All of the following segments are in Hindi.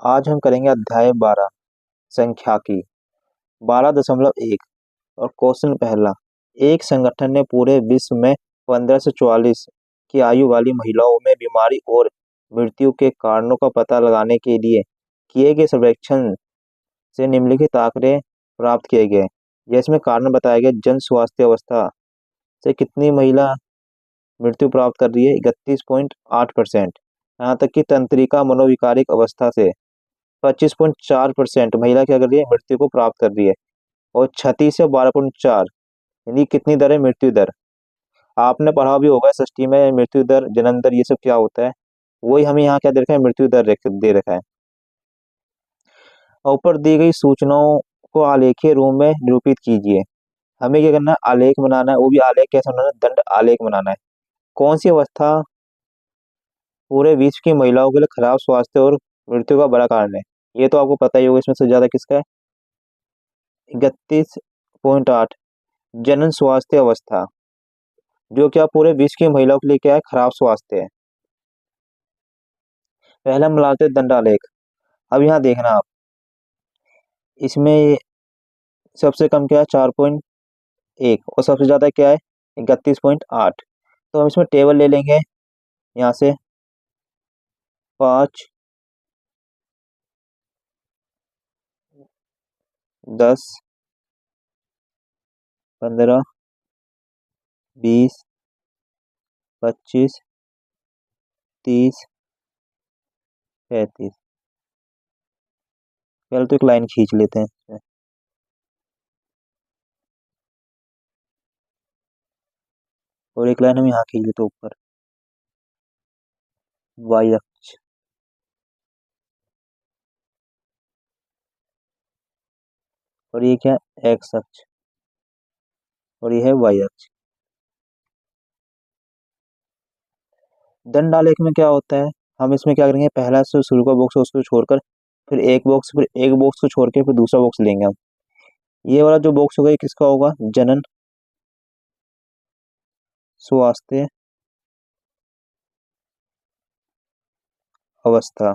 आज हम करेंगे अध्याय 12 संख्याकी 12.1। और क्वेश्चन पहला। एक संगठन ने पूरे विश्व में 15 से 44 की आयु वाली महिलाओं में बीमारी और मृत्यु के कारणों का पता लगाने के लिए किए गए सर्वेक्षण से निम्नलिखित आंकड़े प्राप्त किए गए, जिसमें कारण बताए गए। जन स्वास्थ्य अवस्था से कितनी महिला मृत्यु प्राप्त कर रही है? 31.8%। यहाँ तक कि तंत्रिका मनोविकारिक अवस्था से 25.4% महिला क्या कर रही है? मृत्यु को प्राप्त कर रही है। और क्षति से 12.4, यानी कितनी दर है? मृत्यु दर। आपने पढ़ा भी होगा षष्ठी में, मृत्यु दर, जन्म दर, ये सब क्या होता है। वही हमें यहाँ क्या दे रखा है? मृत्यु दर दे रखा है। और ऊपर दी गई सूचनाओं को आलेखीय रूप में निरूपित कीजिए। हमें क्या करना है? आलेख बनाना है। वो भी आलेख कैसे बनाना है? दंड आलेख बनाना है। कौन सी अवस्था पूरे विश्व की महिलाओं के लिए खराब स्वास्थ्य और मृत्यु का बड़ा कारण है? ये तो आपको पता ही होगा। इसमें से ज्यादा किसका है? 31.8 जनन स्वास्थ्य अवस्था, जो क्या पूरे विश्व की महिलाओं के लिए क्या है? खराब स्वास्थ्य है। पहला हम लाते हैं दंडालेख। अब यहाँ देखना आप, इसमें सबसे कम क्या है? 4.1। और सबसे ज्यादा क्या है? 31.8। तो हम इसमें टेबल ले लेंगे यहाँ से। 5, 10, 15, 20, 25, 30, 35। पहले तो एक लाइन खींच लेते हैं इसमें। और एक लाइन हम यहाँ खींच लेते हैं ऊपर, वाई अक्ष। और ये क्या है? एक्स अक्ष। और ये है वाई अक्ष। दंडालेख में क्या होता है? हम इसमें क्या करेंगे? पहला से शुरू का बॉक्स है उसको छोड़कर फिर एक बॉक्स को छोड़ के फिर दूसरा बॉक्स लेंगे हम। ये वाला जो बॉक्स होगा ये किसका होगा? जनन स्वास्थ्य अवस्था।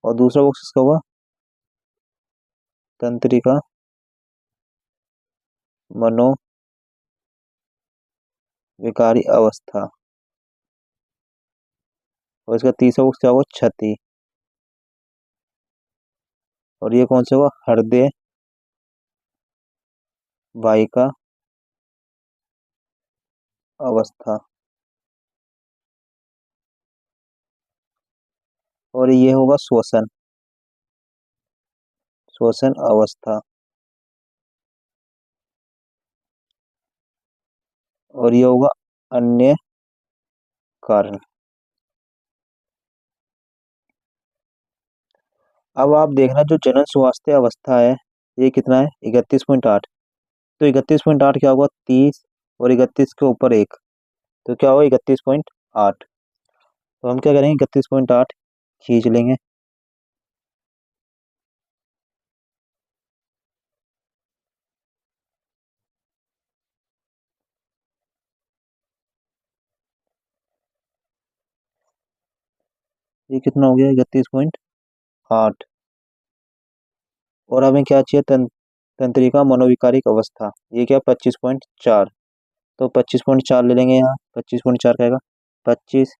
और दूसरा बॉक्स किसका होगा? तंत्रिका मनोविकारी अवस्था। और इसका तीसरा बॉक्स क्या होगा? क्षति। और ये कौन सा होगा? हृदय वाहिका अवस्था। और ये होगा श्वसन श्वसन अवस्था। और ये होगा अन्य कारण। अब आप देखना, जो जनन स्वास्थ्य अवस्था है ये कितना है? 31.8। तो 31.8 क्या होगा? 30 और 31 के ऊपर एक, तो क्या होगा? 31.8। तो हम क्या करेंगे? 31.8 खींच लेंगे। ये कितना हो गया? 31.8। और हमें क्या चाहिए? तंत्रिका मनोविकारिक अवस्था, ये क्या? 25.4। तो 25.4 ले लेंगे यहाँ। 25.4 का आएगा 25,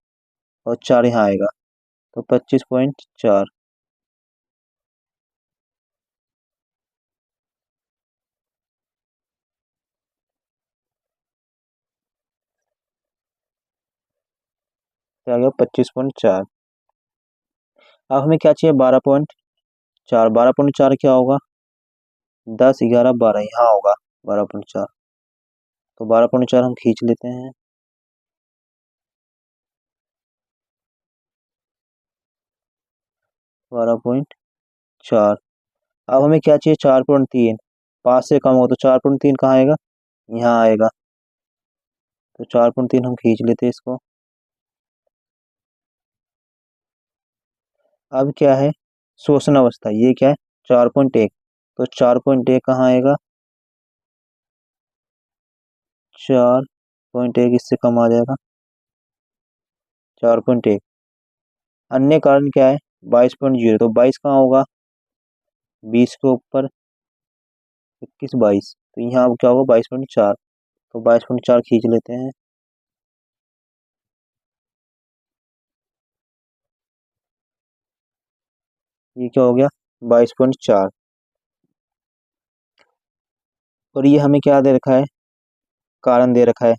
और 4 यहाँ आएगा, तो 25.4। क्या आ गया? 25.4। अब हमें क्या चाहिए? 12.4। 12.4 क्या होगा? 10, 11, 12 यहाँ होगा 12.4। तो 12.4 हम खींच लेते हैं। 12.4। अब हमें क्या चाहिए? 4.3। 5 से कम हो तो 4.3 कहाँ आएगा? यहाँ आएगा। तो 4.3 हम खींच लेते हैं इसको। अब क्या है? शोषण अवस्था, ये क्या है? 4.1। तो 4.1 कहाँ आएगा? 4.1 इससे कम आ जाएगा। 4.1। अन्य कारण क्या है? 22.0, तो 22 कहाँ होगा? 20 के ऊपर 21, 22, तो यहाँ अब क्या होगा? 22.4, तो 22.4 खींच लेते हैं। ये क्या हो गया? 22.4। और ये हमें क्या दे रखा है? कारण दे रखा है।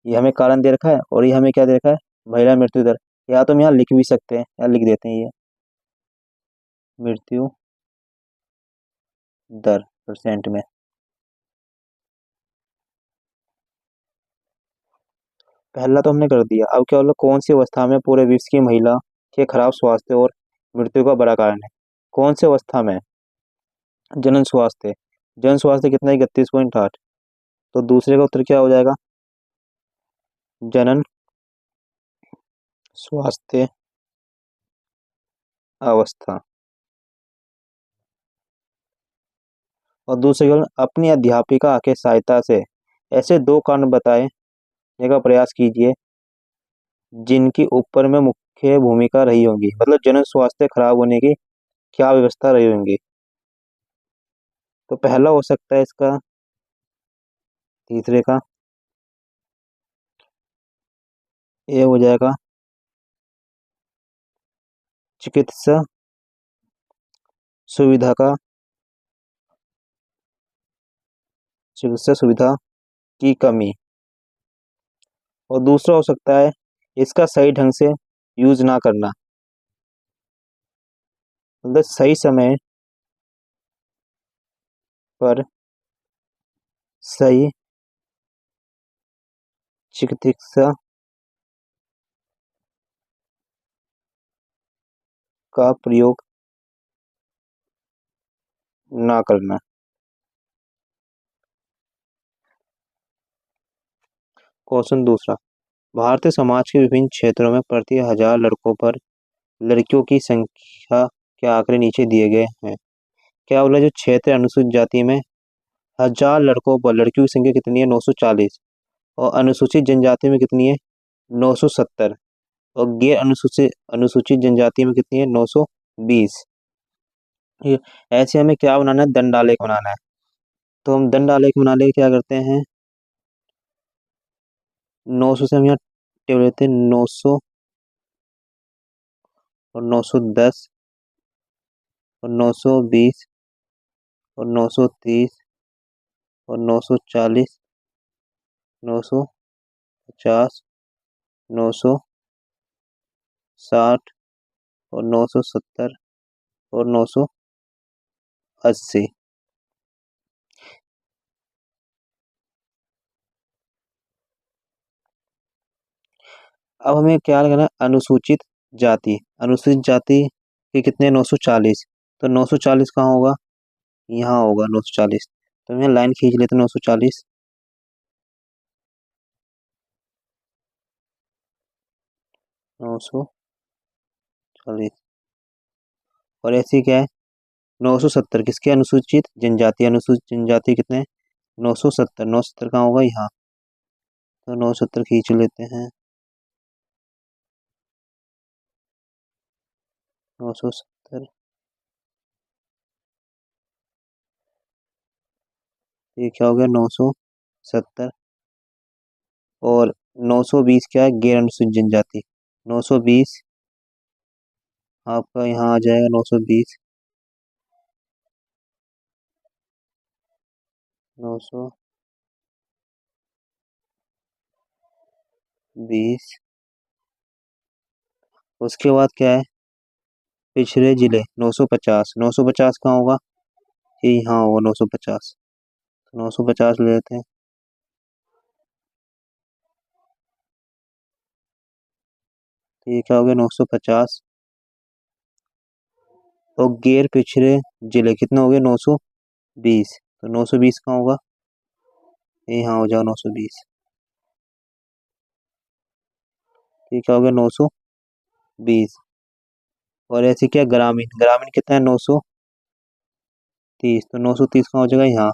ये हमें कारण दे रखा है और ये हमें क्या दे रखा है? महिला मृत्यु दर। या तो हम यहाँ लिख भी सकते हैं, या लिख देते हैं ये मृत्यु दर परसेंट में। पहला तो हमने कर दिया। अब क्या बोला? कौन सी अवस्था में पूरे विश्व की महिला के खराब स्वास्थ्य और मृत्यु का बड़ा कारण है? कौन सी अवस्था में? जनन स्वास्थ्य। जन स्वास्थ्य कितना है? 31.8। तो दूसरे का उत्तर क्या हो जाएगा? जनन स्वास्थ्य अवस्था। और दूसरे केवल अपनी अध्यापिका के सहायता से ऐसे दो कारण बताएं का प्रयास कीजिए जिनकी ऊपर में मुख्य भूमिका रही होगी। मतलब जन स्वास्थ्य खराब होने की क्या व्यवस्था रही होंगी। तो पहला हो सकता है इसका, तीसरे का ये हो जाएगा चिकित्सा सुविधा का, चिकित्सा सुविधा की कमी। और दूसरा हो सकता है इसका सही ढंग से यूज ना करना। मतलब सही समय पर सही चिकित्सा का प्रयोग ना करना। क्वेश्चन दूसरा, भारतीय समाज के विभिन्न क्षेत्रों में प्रति 1000 लड़कों पर लड़कियों की संख्या के आंकड़े नीचे दिए गए हैं। क्या बोला? जो क्षेत्र अनुसूचित जाति में 1000 लड़कों पर लड़कियों की संख्या कितनी है? 940। और अनुसूचित जनजाति में कितनी है? 970। और गैर अनुसूचित अनुसूचित जनजाति में कितनी है? 920। ये ऐसे हमें क्या बनाना है? दंडालेख बनाना है। तो हम दंडालेख बनाने के क्या करते हैं? 900 से हम यहाँ टेबल लेते हैं, 900 और 910 और 920 और 930 और 940, 950, 960 और 970 और 980। अब हमें क्या करना है? अनुसूचित जाति। अनुसूचित जाति के कितने? 940। तो 940 कहाँ होगा? यहाँ होगा 940। तो हम यहाँ लाइन खींच लेते हैं 940। 940। और ऐसी क्या है? 970 किसके? अनुसूचित जनजाति। अनुसूचित जनजाति कितने? 970। 970 कहाँ होगा? यहाँ। तो 970 खींच लेते हैं। 970, ये क्या हो गया? 970। और 920 क्या है? गैर अनुसूचित जनजाति। 920 आपका यहाँ आ जाएगा 920। 920। उसके बाद क्या है? पिछड़े जिले 950। 950 कहाँ होगा? ये यहाँ होगा 950। 950 ले लेते हैं। तो ये क्या हो गया? 950। और गैर पिछड़े जिले कितने हो गए? 920। तो 920 कहाँ होगा? ये यहाँ हो जाओ 920। ये क्या हो गया? 920। और ऐसे क्या? ग्रामीण। ग्रामीण कितना है? 930। तो 930 कहाँ हो जाएगा? यहाँ।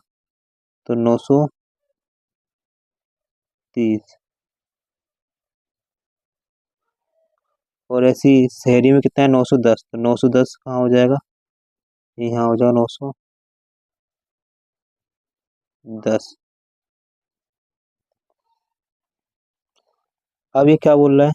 तो 930। और ऐसी शहरी में कितना है, 910, तो 910 कहाँ हो जाएगा, ये यहाँ हो जाएगा 910। अब ये क्या बोल रहा है,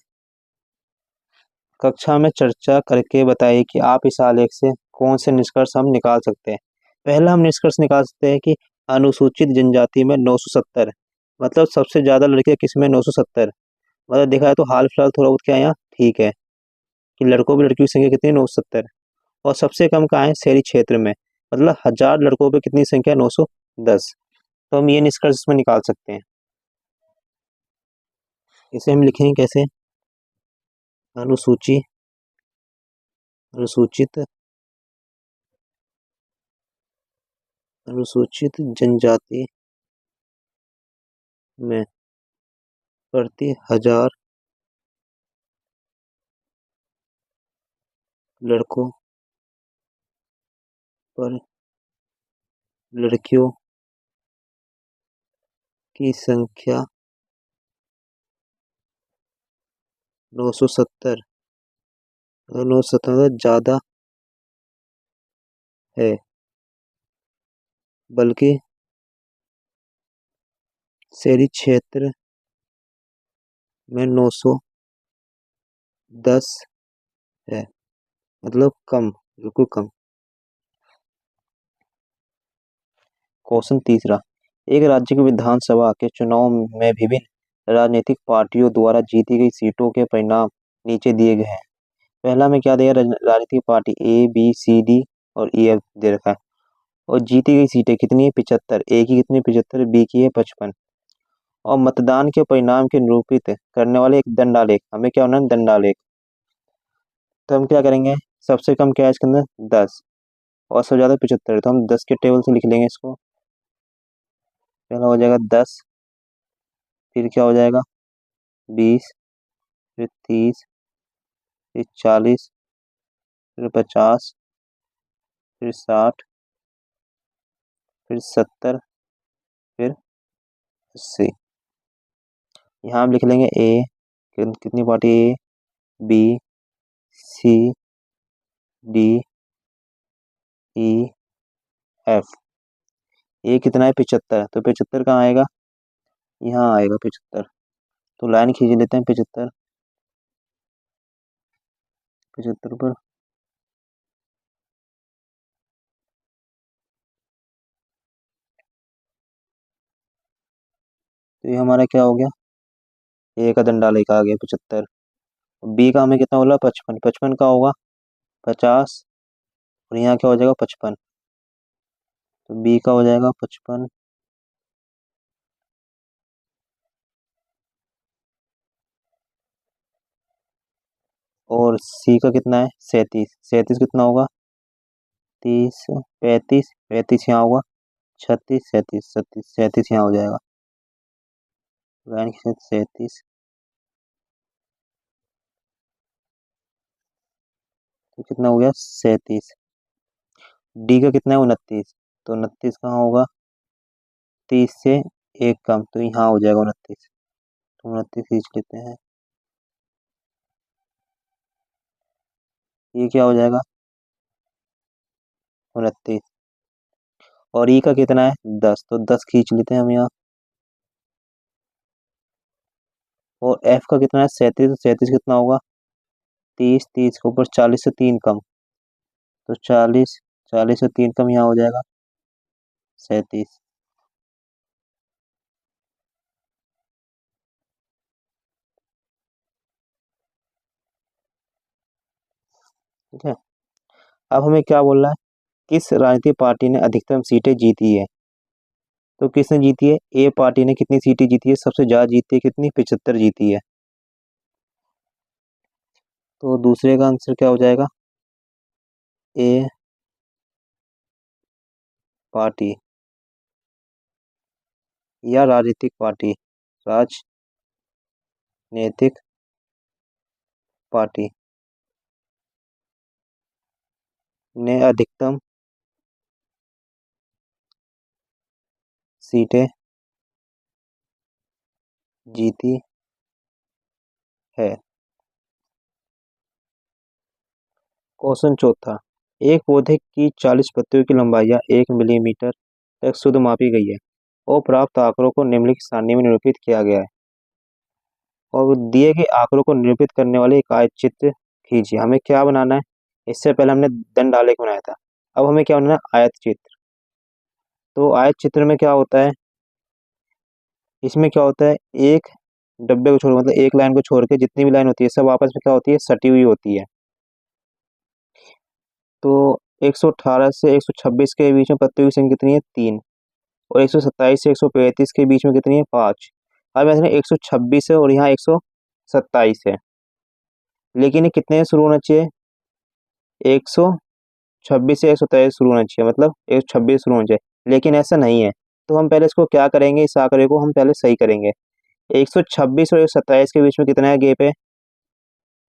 कक्षा में चर्चा करके बताइए कि आप इस आलेख से कौन से निष्कर्ष हम निकाल सकते हैं। पहला हम निष्कर्ष निकाल सकते हैं कि अनुसूचित जनजाति में 970, मतलब सबसे ज्यादा लड़कियां किसमें, 970। मतलब देखा है तो हाल फिलहाल थोड़ा बहुत क्या है यहाँ ठीक है कि लड़कों की लड़कियों की संख्या कितनी है, 970। और सबसे कम कहाँ है, शहरी क्षेत्र में, मतलब 1000 लड़कों पे कितनी संख्या, 910। तो हम ये निष्कर्ष इसमें निकाल सकते हैं। इसे हम लिखेंगे कैसे, अनुसूची अनुसूचित अनुसूचित जनजाति में प्रति 1000 लड़कों पर लड़कियों की संख्या 970, 970 ज्यादा है, बल्कि शहरी क्षेत्र में 910 है, मतलब कम, बिल्कुल कम। क्वेश्चन तीसरा, एक राज्य की विधानसभा के चुनाव में विभिन्न राजनीतिक पार्टियों द्वारा जीती गई सीटों के परिणाम नीचे दिए गए हैं। पहला में क्या दिया, राजनीतिक party A B C D और ई एफ दे रखा है। और जीती गई सीटें कितनी है, 75, ए की कितनी 75, बी की है 55। और मतदान के परिणाम के निरूपित करने वाले एक दंडालेख, हमें क्या होना है, दंडालेख। तो हम क्या करेंगे, सबसे कम क्या है इसके अंदर, 10, और सबसे ज्यादा 75, तो हम 10 के टेबल से लिख लेंगे इसको। पहला हो जाएगा 10, फिर क्या हो जाएगा 20, फिर 30, फिर 40, फिर 50, फिर 60, फिर 70, फिर 80। यहाँ हम लिख लेंगे ए, कितनी party, A B C D E F. A कितना है, 75, तो 75 कहाँ आएगा, यहाँ आएगा 75। तो लाइन खींच लेते हैं 75, 75 पर। तो ये हमारा क्या हो गया, ए का डंडा लेकर आ गया 75। बी का हमें कितना बोला, 55, 55 का होगा 50, और यहाँ क्या हो जाएगा 55, तो बी का हो जाएगा 55। और सी का कितना है, 37, 37 कितना होगा, 30, 35, 35 यहाँ होगा, 36, 37, 37, 37 यहाँ हो जाएगा, लाइन के साथ 37। तो कितना हो गया, 37। डी का कितना है, 29, तो 29 कहाँ होगा, 30 से एक कम, तो यहाँ हो जाएगा 29, तो 29 खींच लेते हैं। ये क्या हो जाएगा, 29। और ई का कितना है, 10, तो 10 खींच लेते हैं हम यहाँ। और एफ का कितना है, 37, तो 37 कितना होगा, 30, 30 के ऊपर 40 से 3 कम, तो 40, 40 से 3 कम, यहाँ हो जाएगा 37। ठीक है। अब हमें क्या बोलना है, किस राजनीतिक पार्टी ने अधिकतम सीटें जीती है। तो किसने जीती है, ए पार्टी ने कितनी सीटें जीती है, सबसे ज्यादा जीती है कितनी, 75 जीती है। तो दूसरे का आंसर क्या हो जाएगा, ए पार्टी या राजनीतिक पार्टी, राजनीतिक पार्टी ने अधिकतम सीटें जीती है। क्वेश्चन चौथा, एक पौधे की 40 पत्तियों की लंबाई या 1 मिलीमीटर तक शुद्ध मापी गई है और प्राप्त आंकड़ों को निम्नलिखित सारणी में निरूपित किया गया है। और दिए गए आंकड़ों को निरूपित करने वाले एक आयत चित्र खींचिए। हमें क्या बनाना है? इससे पहले हमने दंड आलेख बनाया था, अब हमें क्या बनाना है? आयत चित्र। तो आयत चित्र में क्या होता है? इसमें क्या होता है, एक डब्बे को छोड़, मतलब एक लाइन को छोड़ के जितनी भी लाइन होती है सब आपस में क्या होती है? सटी हुई होती है। तो 118 से 126 के बीच में पत्तियों की संख्या कितनी है? 3। और 127 से 135 के बीच में कितनी है? 5। अब यहाँ 126 है और यहाँ 127 है, लेकिन ये कितने से शुरू होना चाहिए? 126 से 127 शुरू होना चाहिए, मतलब 126 शुरू होना चाहिए, लेकिन ऐसा नहीं है। तो हम पहले इसको क्या करेंगे, इस आंकड़े को हम पहले सही करेंगे। 126 और 127 के बीच में कितना है गैप है?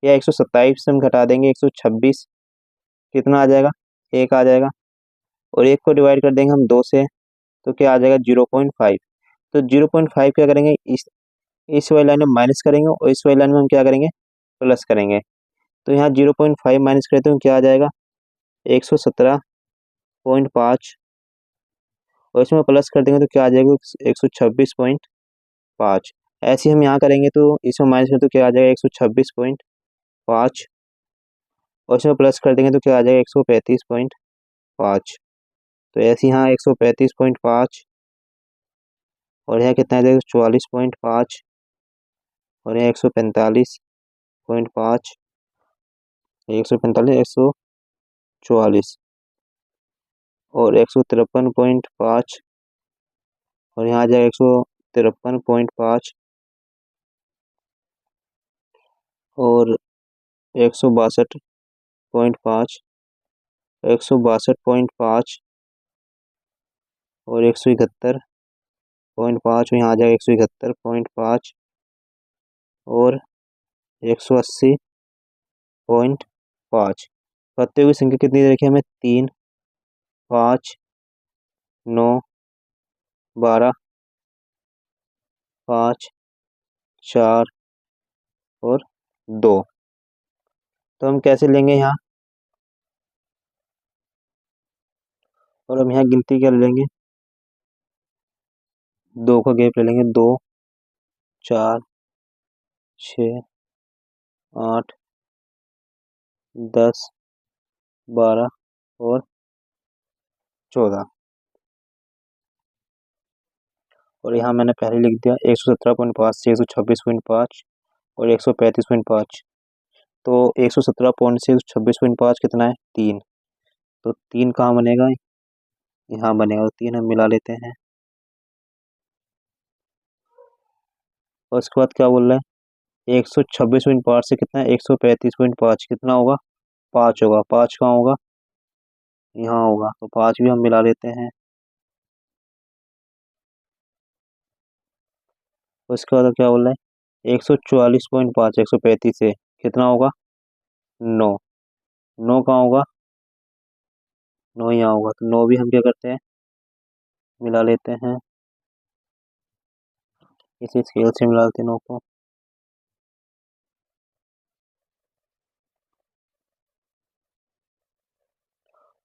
या 127 से हम घटा देंगे 126, कितना आ जाएगा? 1 आ जाएगा। और 1 को डिवाइड कर देंगे हम 2 से, तो क्या आ जाएगा? 0.5। तो 0.5 क्या करेंगे, इस वाली लाइन में माइनस करेंगे और इस वाली लाइन में हम क्या करेंगे? प्लस करेंगे। तो यहाँ 0.5 माइनस करते हैं क्या आ जाएगा? 117.5, और इसमें प्लस कर देंगे तो क्या आ जाएगा? 126.5। ऐसे हम यहाँ करेंगे तो इसमें माइनस करें तो क्या आ जाएगा? 126.5, और इसमें प्लस कर देंगे तो क्या आ जाएगा? 135.5। तो ऐसे यहाँ 135.5, और यहाँ कितना आ जाएगा? 44.5, और यहाँ 145.5, 145, 144, और 153.5, और यहाँ आ जाएगा 153.5, और 162.5, 162.5, और 171.5, यहाँ आ जाएगा 171.5, और 180.5। पत्तियों की संख्या कितनी देखी हमें? 3, 5, 9, 12, 5, 4 और 2। तो हम कैसे लेंगे यहाँ? और हम यहाँ गिनती क्या ले लेंगे? 2 का गैप ले लेंगे। 2, 4, 6, 8, 10, 12 और 14। और यहाँ मैंने पहले लिख दिया 117.5 से 126.5 और 135.5। तो 117 पॉइंट से 126.5 कितना है? 3। तो 3 कहाँ बनेगा? यहाँ बनेगा। तो 3 हम मिला लेते हैं। और उसके बाद क्या बोल रहा है? 126.5 से कितना है? 135.5 कितना होगा? 5 होगा। 5 कहाँ होगा? यहाँ होगा। तो 5 भी हम मिला लेते हैं। उसके बाद क्या बोल रहा है? 144.5 135 से कितना होगा? 9। 9 कहाँ होगा? 9 यहाँ होगा। तो 9 भी हम क्या करते हैं? मिला लेते हैं। इसी स्केल से मिला लेते हैं 9 को।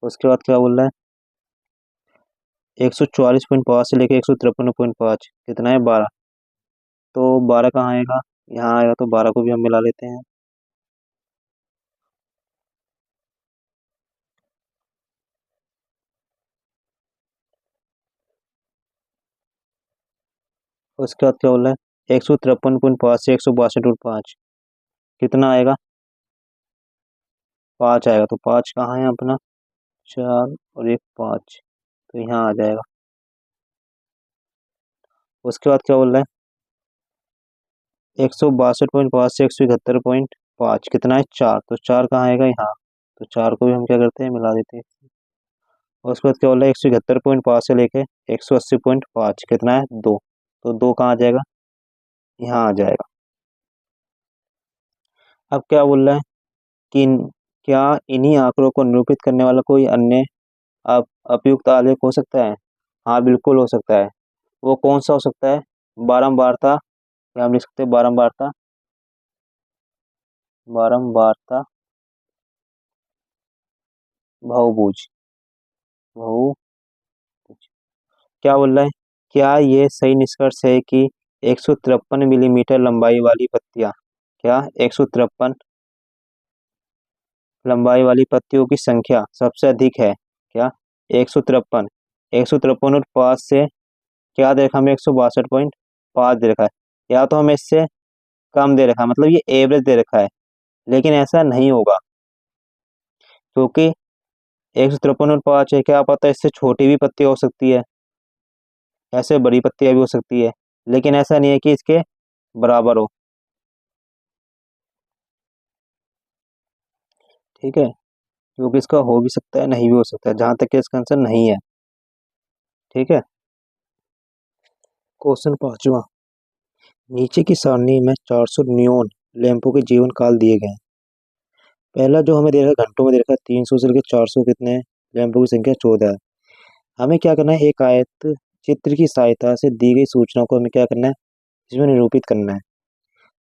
उसके बाद क्या बोल रहा है? 144.5 से लेके 153.5 कितना है? 12। तो 12 कहाँ आएगा? यहाँ आएगा। तो 12 को भी हम मिला लेते हैं। उसके बाद क्या बोल रहा है? 153.5 से 162.5 कितना आएगा? 5 आएगा। तो 5 कहाँ है अपना? 4 और एक 5, तो यहाँ आ जाएगा। उसके बाद क्या बोल रहा है? 162.5 से 171.5 कितना है? 4। तो 4 कहाँ आएगा? यहाँ। तो 4 को भी हम क्या करते हैं? मिला देते हैं। और उसके बाद क्या बोल रहा है? 171.5 से लेके 180.5 कितना है? 2। तो 2 कहाँ आ जाएगा? यहाँ आ जाएगा। अब क्या बोल रहा है कि क्या इन्हीं आंकड़ों को निरूपित करने वाला कोई अन्य उपयुक्त आलेख हो सकता है? हाँ, बिल्कुल हो सकता है। वो कौन सा हो सकता है? बारंबारता, या हम लिख सकते हैं बारंबारता। बारंबारता बहुभुज। बहु क्या बोल रहा है? क्या ये सही निष्कर्ष है कि 153 मिलीमीटर लंबाई वाली पत्तियां, क्या 153 लंबाई वाली पत्तियों की संख्या सबसे अधिक है? क्या 153? 153 और 5 से क्या दे रखा हमें? 162.5 दे रखा है। या तो हमें इससे कम दे रखा है, मतलब ये एवरेज दे रखा है, लेकिन ऐसा नहीं होगा, क्योंकि 153 और 5 है, क्या पता इससे छोटी भी पत्ती हो सकती है, ऐसे बड़ी पत्तियां भी हो सकती है, लेकिन ऐसा नहीं है कि इसके बराबर हो। ठीक है, क्योंकि इसका हो भी सकता है, नहीं भी हो सकता है, जहां तक कि इसका आंसर नहीं है। ठीक है। क्वेश्चन पांचवा, नीचे की सारणी में 400 नियोन लैंपों के जीवन काल दिए गए हैं। पहला जो हमें दे रखा है घंटों में दे रखा है 300 से लेकर 400 कितने हैं? लैंपों की संख्या 14 है। हमें क्या करना है? एक आयत चित्र की सहायता से दी गई सूचना को हमें क्या करना है? इसमें निरूपित करना है।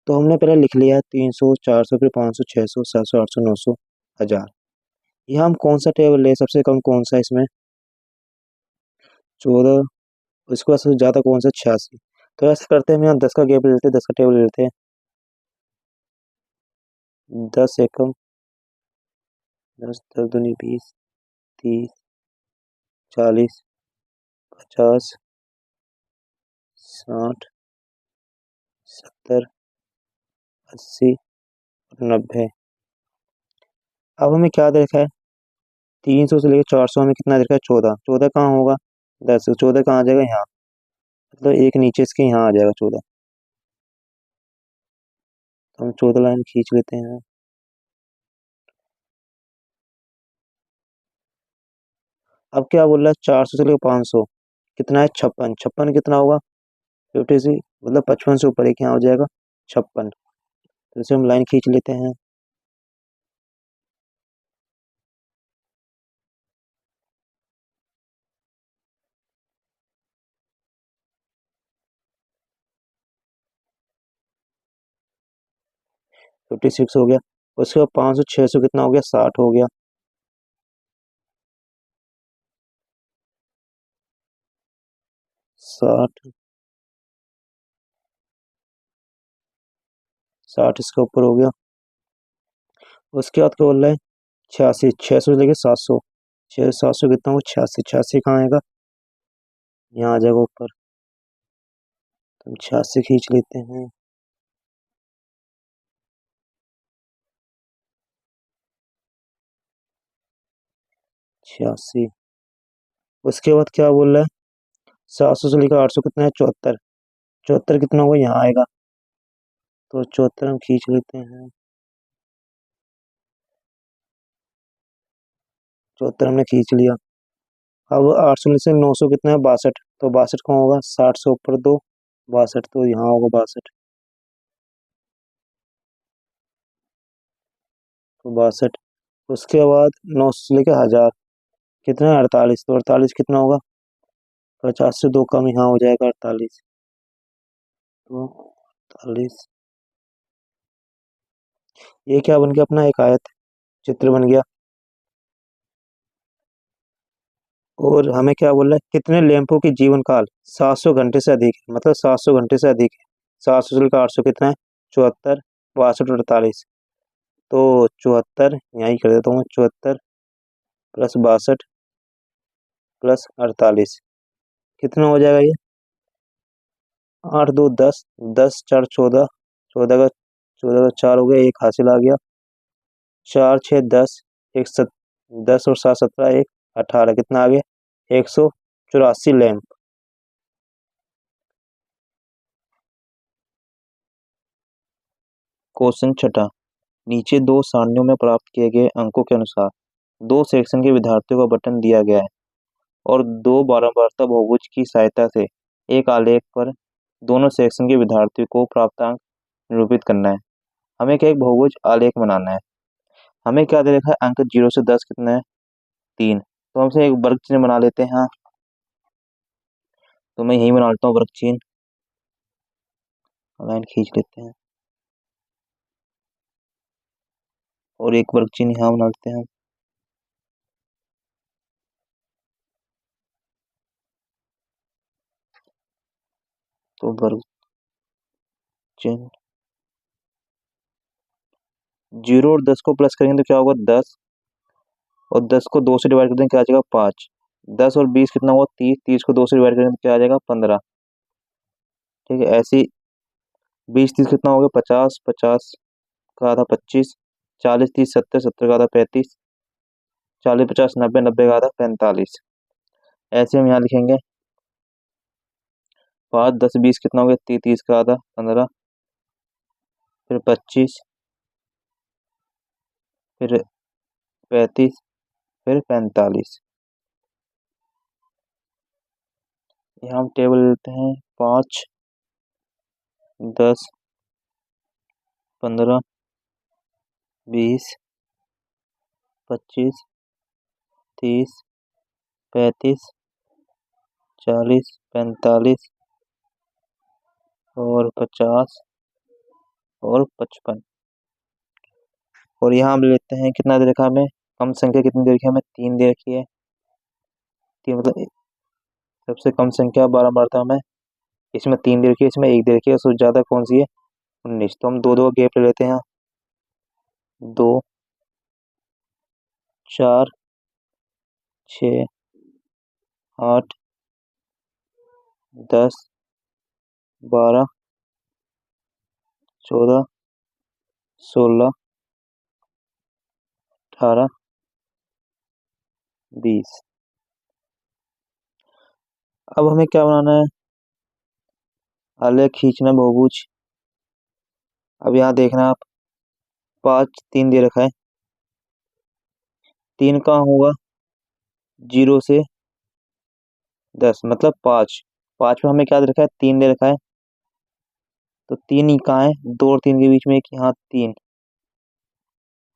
तो हमने पहले लिख लिया 300, 400, फिर 500, 600, 700, 800, 900, 1000। यहाँ हम कौन सा टेबल ले? सबसे कम कौन सा इसमें? 14। उसके बाद सबसे ज्यादा कौन सा? 86। तो ऐसा करते हैं, हम यहाँ 10 का गैप ले लेते हैं, 10 का टेबल ले लेते हैं। 10 एकम, 10, 10 दूनी 20, 30, 40, 50, 60, 70, 80 और 90। अब हमें क्या दे रखा है? 300 से लेकर 400 में कितना दे रखा है? 14। 14 कहाँ होगा? 10। 14 कहाँ आ जाएगा? यहाँ, मतलब एक नीचे इसके यहाँ आ जाएगा 14। तो हम 14 लाइन खींच लेते हैं। अब क्या बोल रहा है? 400 से लेकर 500 कितना है? 56। 56 कितना होगा? 50 सी, मतलब 55 से ऊपर एक यहाँ हो जाएगा 56। तो इसे हम लाइन खींच लेते हैं। 56 हो गया। उसके बाद 500, 600 कितना हो गया? 60 हो गया। 60, 60 इसके ऊपर हो गया। उसके बाद क्या बोल रहा है? 86, 600 से लेके 700। 600, 700 कितना हो? 86। 86 कहाँ आएगा? यहाँ आ जाएगा ऊपर। तो हम 86 खींच लेते हैं। 86। उसके बाद क्या बोल रहा है? 700 से लेकर 800 कितना है? 74। 74 कितना होगा? यहाँ आएगा। तो 74 हम खींच लेते हैं। 74 हमने खींच लिया। अब 800 में से 900 कितना है? 62। तो 62 कहाँ होगा? 60 से ऊपर दो, 62, तो यहाँ होगा 62। तो 62। उसके बाद 900 से लेकर 1000 कितना है? 48। तो 48 कितना होगा? 50 से दो कम, यहाँ हो जाएगा 48। तो 48, ये क्या बन गया? अपना एक आयत चित्र बन गया। और हमें क्या बोल रहा है? कितने लैंपों की जीवन काल 700 घंटे से अधिक है, मतलब 700 घंटे से अधिक है। 700 से लेकर 800 कितना है? 74, 62, 48। तो 74 यहीं कर देता हूँ मैं, 74 प्लस 62 प्लस 48 कितना हो जाएगा ये? 8 2 10, 10 4 14, 14 का 4 हो गया, एक हासिल आ गया। 4 6 10, एक 10 और 7 17, एक 18, कितना आ गया? 184 लैंप। क्वेश्चन छठा, नीचे दो सारणियों में प्राप्त किए गए अंकों के अनुसार दो सेक्शन के विद्यार्थियों का बटन दिया गया है और दो बारंबारता बहुभुज की सहायता से एक आलेख पर दोनों सेक्शन के विद्यार्थियों को प्राप्तांक निरूपित करना है। हमें क्या एक बहुभुज आलेख बनाना है। हमें क्या दे रखा है? अंक 0 से 10 कितना है? 3। तो हमसे एक वर्ग चिन्ह बना लेते हैं। हाँ, तो मैं यही बना लेता हूँ वर्ग चिन्ह, लाइन खींच लेते हैं और एक वर्ग चिन्ह यहाँ बना लेते हैं। तो वर्ग चिन्ह 0 और 10 को प्लस करेंगे तो क्या होगा 10, और 10 को 2 से डिवाइड कर देंगे क्या आ जाएगा 5। 10 और 20 कितना हुआ 30, 30 को 2 से डिवाइड करेंगे तो क्या आ जाएगा 15। ठीक है, ऐसे 20 30 कितना हो गया 50, 50 का आधा 25, 40 30 70, 70 का आधा 35, 40 50 90, 90 का आधा 45। ऐसे हम यहाँ लिखेंगे 5 10 20 कितना हो गया 30, 30 का आधा 15, फिर 25, फिर 35, फिर 45। यहाँ हम टेबल लेते हैं 5 10 15 20 25 30 35 40 45 और 50 और 55। और यहाँ हम लेते हैं कितना दे रखा है हमें, कम संख्या कितनी दे रखी है हमें 3 दे रखी है। 3 मतलब सबसे कम संख्या 12 मारता हमें, इसमें 3 दे रखी है, इसमें 1 दे रखी है, उससे ज़्यादा कौन सी है 19। तो हम दो दो गैप ले लेते हैं, 2 4 6 8 10 12 14 16 18 20। अब हमें क्या बनाना है, आलेख खींचना बहुभुज। अब यहाँ देखना आप 5 3 दे रखा है, 3 कहाँ होगा 0 से 10 मतलब 5, 5 में हमें क्या दे रखा है 3 दे रखा है, तो 3 ही कहाँ है 2 और 3 के बीच में एक यहाँ 3,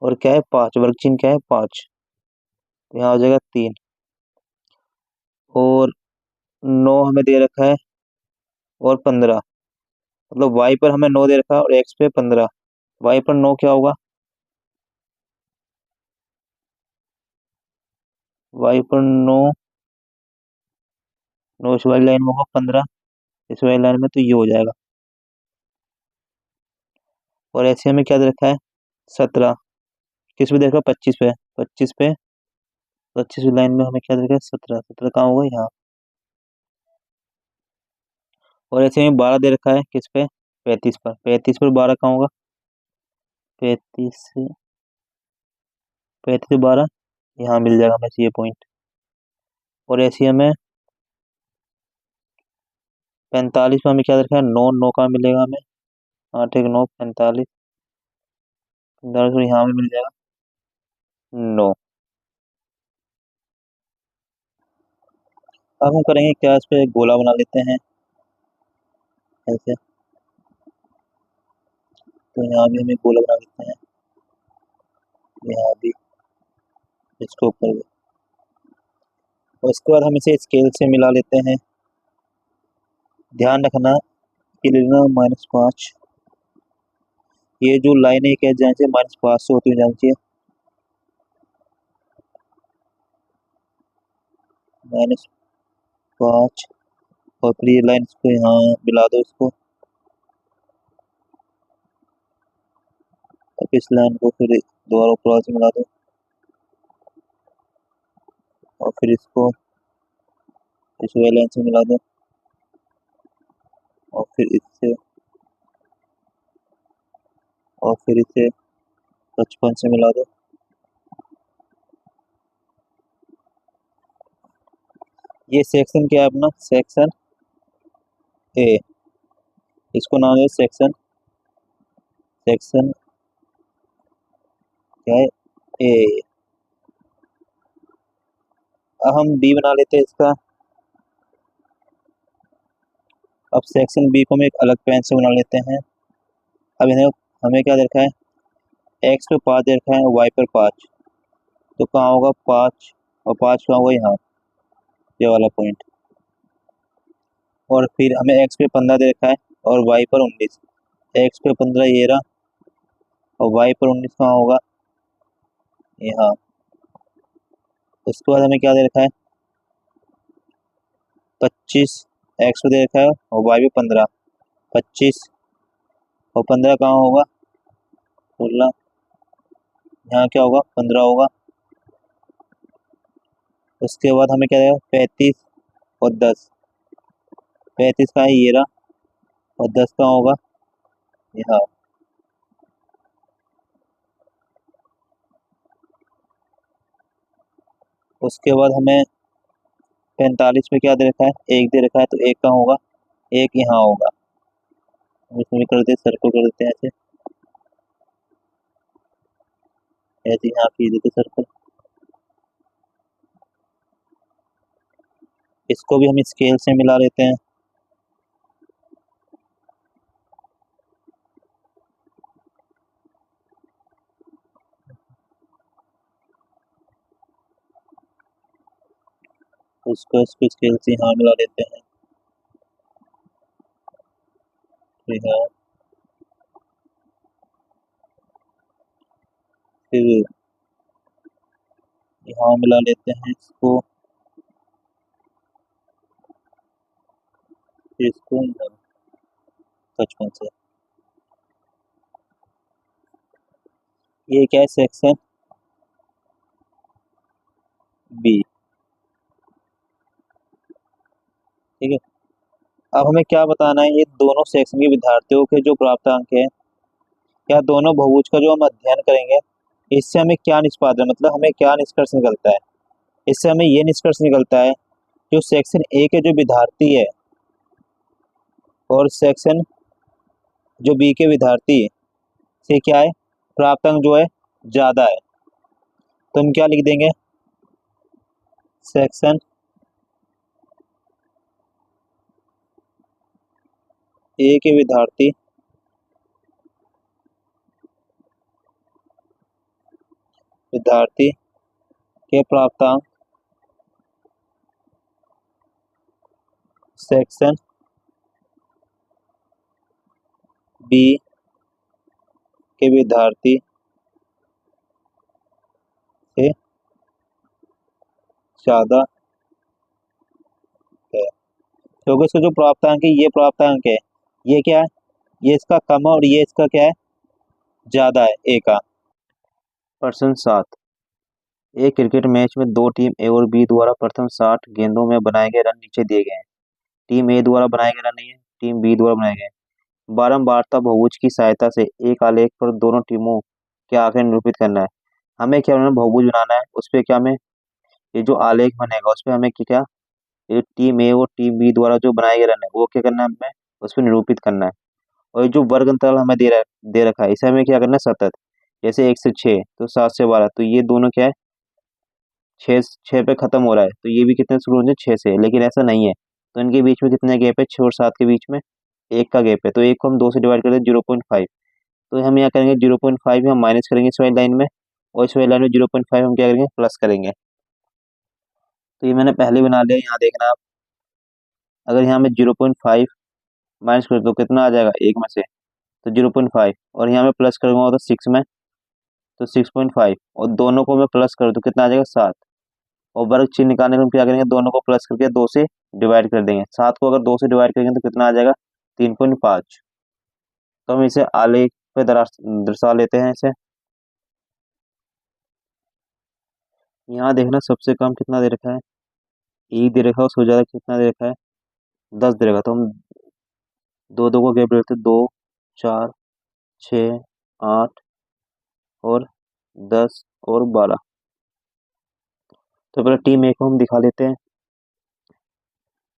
और क्या है 5, वर्ग चिन्ह क्या है 5, तो यहाँ हो जाएगा 3। और 9 हमें दे रखा है और 15, मतलब y पर हमें 9 दे रखा है और x पे 15, y पर 9 क्या होगा, y पर 9, 9 इस वाली लाइन में होगा 15, इस वाली लाइन में, तो ये हो जाएगा। और ऐसे हमें क्या दे रखा है 17, किस पे दे रखा है 25 पे, 25 पे 25वीं लाइन में हमें क्या दे रखा है 17, 17 कहाँ होगा यहाँ। और ऐसे हमें 12 दे रखा है किस पे 35 पर, 35 पर 12 कहाँ होगा, 35 से 35 से 12 यहाँ मिल जाएगा हमें ये पॉइंट। और ऐसे हमें 45 में हमें क्या रखा है 9, 9 कहाँ मिलेगा हमें, 8 1 9 45, 45 को यहाँ में मिल जाएगा 9। अब हम करेंगे क्या, इस पे गोला बना लेते हैं ऐसे, तो यहाँ भी हमें गोला बना लेते हैं, यहाँ भी इसके ऊपर भी। और इसके बाद हम इसे स्केल से मिला लेते हैं। ध्यान रखना कि लेना -5, ये जो लाइन है क्या जानी चाहिए -5 से होती हुई जानी चाहिए, -5। और फिर ये लाइन इसको यहाँ मिला दो इसको, अब इस लाइन को फिर दोबारा ऊपर से मिला दो, और फिर इसको इस वाली लाइन से मिला दो, और फिर इससे, और फिर इसे 55 से मिला दो। ये सेक्शन क्या है अपना, सेक्शन ए, इसको नाम है सेक्शन, सेक्शन क्या है ए। अब हम बी बना लेते हैं इसका। अब सेक्शन बी को हम एक अलग पेन से बना लेते हैं। अब इन्हें हमें क्या दे रखा है एक्स पे 5 दे रखा है और वाई पर 5, तो कहाँ होगा 5, और 5 कहाँ होगा यहाँ, ये वाला पॉइंट। और फिर हमें एक्स पे 15 दे रखा है और वाई पर 19, एक्स पे 15 ये रहा और वाई पर 19 कहाँ होगा यहाँ। उसके बाद हमें क्या दे रखा है 25 एक्स पे दे रखा है और वाई पे 15, 25 और 15 कहाँ होगा, 16, यहाँ क्या होगा 15 होगा। उसके बाद हमें क्या देगा 35 और 10, 35 का है ये रहा और 10 कहाँ होगा यहाँ। उसके बाद हमें 45 में क्या दे रखा है, एक दे रखा है, तो एक कहाँ होगा, एक यहाँ होगा। हम इसमें भी कर देते सर्कल कर देते हैं ऐसे, ऐसे यहाँ खींच देते सर्कल। इसको भी हम स्केल से मिला लेते हैं। उसको इसको स्केल से यहाँ मिला लेते हैं। तो यहाँ फिर यहाँ मिला लेते हैं इसको, फिर इसको यहाँ 55 से। ये क्या है, सेक्शन बी। ठीक है, अब हमें क्या बताना है, ये दोनों सेक्शन के विद्यार्थियों के जो प्राप्तांक है, या दोनों बहुभुज का जो हम अध्ययन करेंगे, इससे हमें क्या निष्पादन, मतलब हमें क्या निष्कर्ष निकलता है। इससे हमें ये निष्कर्ष निकलता है, जो सेक्शन ए के जो विद्यार्थी है और सेक्शन जो बी के विद्यार्थी से क्या है, प्राप्तांक जो है ज्यादा है। तो हम क्या लिख देंगे, सेक्शन ए के विद्यार्थी के प्राप्तांक सेक्शन बी के विद्यार्थी से ज्यादा है, क्योंकि इसका जो प्राप्तांक है, ये प्राप्तांक है, ये क्या है, ये इसका कम है और ये इसका क्या है, ज्यादा है ए का। प्रश्न 7, एक क्रिकेट मैच में दो टीम ए और बी द्वारा प्रथम 60 गेंदों में बनाए गए रन नीचे दिए गए हैं। टीम ए द्वारा बनाए गए रन नहीं है, टीम बी द्वारा बनाए गए हैं। बारंबारता बहुभुज की सहायता से एक आलेख पर दोनों टीमों के आंकड़े निरूपित करना है। हमें क्या बनाना है, बहुभुज बनाना है। उस पर क्या हमें, ये जो आलेख बनेगा उस पर हमें क्या, ये टीम ए और टीम बी द्वारा जो बनाए गए रन है वो क्या करना है, हमें उस पर निरूपित करना है। और ये जो वर्ग अंतराल हमें दे रखा है, इसे हमें क्या करना है, सतत। जैसे 1 से 6 तो 7 से 12, तो ये दोनों क्या है, 6 पे खत्म हो रहा है, तो ये भी कितने शुरू होंगे, 6 से। लेकिन ऐसा नहीं है, तो इनके बीच में कितने गैप है, 6 और 7 के बीच में एक का गैप है, तो एक को हम 2 से डिवाइड कर दें 0.5। तो हम यहाँ करेंगे 0.5 हम माइनस करेंगे इस वाली लाइन में, और इस वाली लाइन में 0.5 हम क्या करेंगे, प्लस करेंगे। तो ये मैंने पहले बना लिया, यहाँ देखना आप। अगर यहाँ में 0.5 माइनस कर दो कितना आ जाएगा, एक में से, तो 0.5, और यहाँ में प्लस करूंगा तो 6 में, तो 6.5, और दोनों को मैं प्लस कर दूं कितना आ जाएगा, 7। और वर्ग चिन्ह निकालने को हम क्या करेंगे, दोनों को प्लस करके 2 से डिवाइड कर देंगे। 7 को अगर 2 से डिवाइड करेंगे तो कितना आ जाएगा, 3.5। तो हम इसे आलेख पे दर्शा लेते हैं इसे। यहाँ देखना सबसे कम कितना दे रखा है, एक दे रखा है, उससे ज्यादा कितना दे रखा है, 10 दे रखा। तो हम दो दो को गैप लेते, 2, 4, 6, 8 और 10 और 12। तो पहले टीम ए को हम दिखा लेते हैं।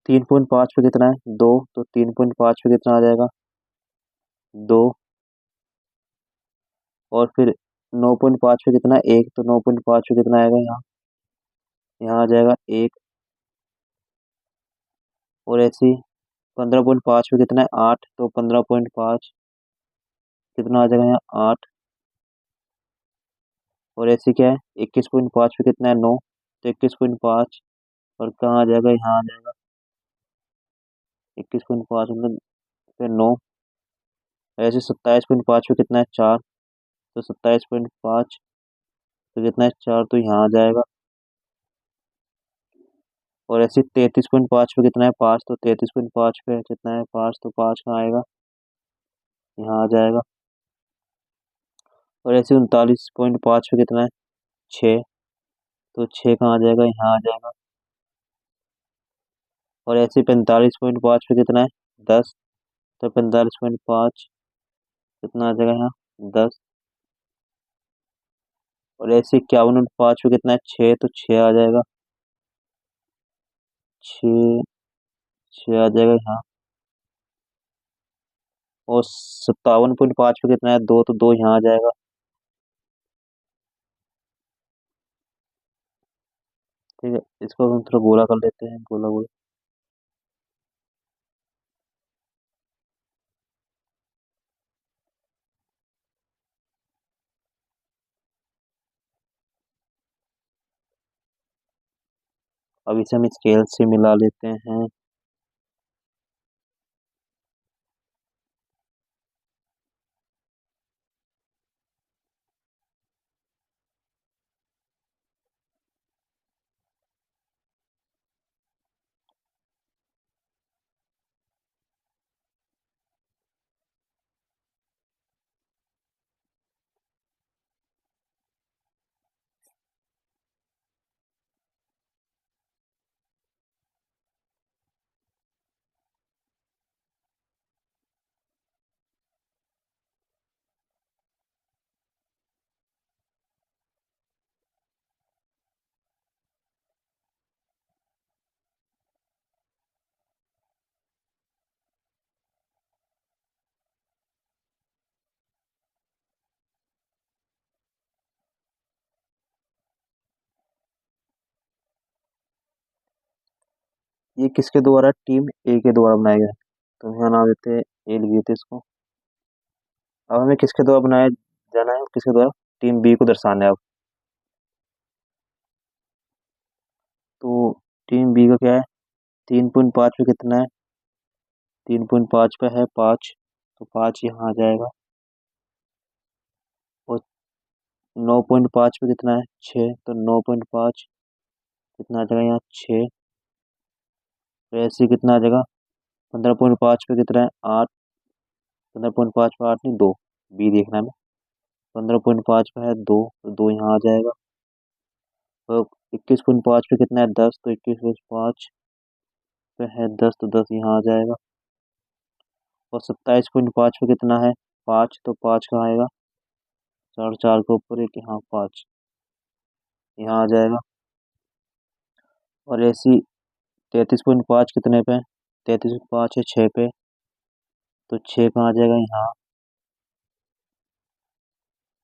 3.5 पे कितना है, 2, तो 3.5 पे कितना आ जाएगा, 2। और फिर 9.5 पे कितना है, 1, तो 9.5 पे कितना आएगा, यहाँ यहाँ आ जाएगा 1। और ऐसे ही 15.5 पे कितना है, 8, तो 15.5 कितना आ जाएगा, यहाँ 8। और ऐसे क्या है, 21.5 पे कितना है, 9, तो 21.5, और कहाँ आ जाएगा, यहाँ आ जाएगा 21.5 मतलब फिर 9। ऐसे 27.5 पे कितना है, 4, तो 27.5 तो कितना है, 4, तो यहाँ आ जाएगा। और ऐसे 33.5 पे कितना है, 5, तो 33.5 पे कितना है, 5, तो 5 कहाँ आएगा, यहाँ आ जाएगा। और ऐसे 39.5 पे कितना है, 6, तो 6 कहाँ आ जाएगा, यहाँ आ जाएगा। और ऐसे 45.5 पे कितना है, 10, तो 45.5 कितना आ जाएगा, यहाँ 10। और ऐसे 51.5 पे कितना है, 6, तो 6 आ जाएगा, 6, 6 आ जाएगा यहाँ। और 57.5 पे कितना है, 2, तो 2 यहाँ आ जाएगा। ठीक है, इसको हम थोड़ा गोला कर लेते हैं, गोला गोला। अब इसे हम स्केल से मिला लेते हैं। ये किसके द्वारा, टीम ए के द्वारा बनाया गया है। तो यहाँ नाम देते हैं, ए लिख देते हैं इसको। अब हमें किसके द्वारा बनाया जाना है, किसके द्वारा, टीम बी को दर्शाना है अब। तो टीम बी का क्या है, 3.5 पे कितना है, 3.5 पे है 5, तो 5 यहाँ आ जाएगा। और 9.5 पे कितना है, 6, तो 9.5 कितना आ जाएगा, यहाँ 6। तो ऐसे ही कितना आ जाएगा, 15.5 पे कितना है, 8, 15.5 पे 8 नहीं, 2, बी देखना है हमें। 15.5 पे है 2, तो 2 यहाँ आ जाएगा। तो 21.5 पे कितना है, 10, तो 21.5 पे है 10, तो 10 यहाँ आ जाएगा। और 27.5 पे कितना है, 5, तो 5 कहाँ आएगा, 4, 4 के ऊपर एक, यहाँ 5 यहाँ आ जाएगा। और ऐसी 33.5 कितने पे है, 33.5 है 6 पे, तो 6 कहाँ आ जाएगा, यहाँ।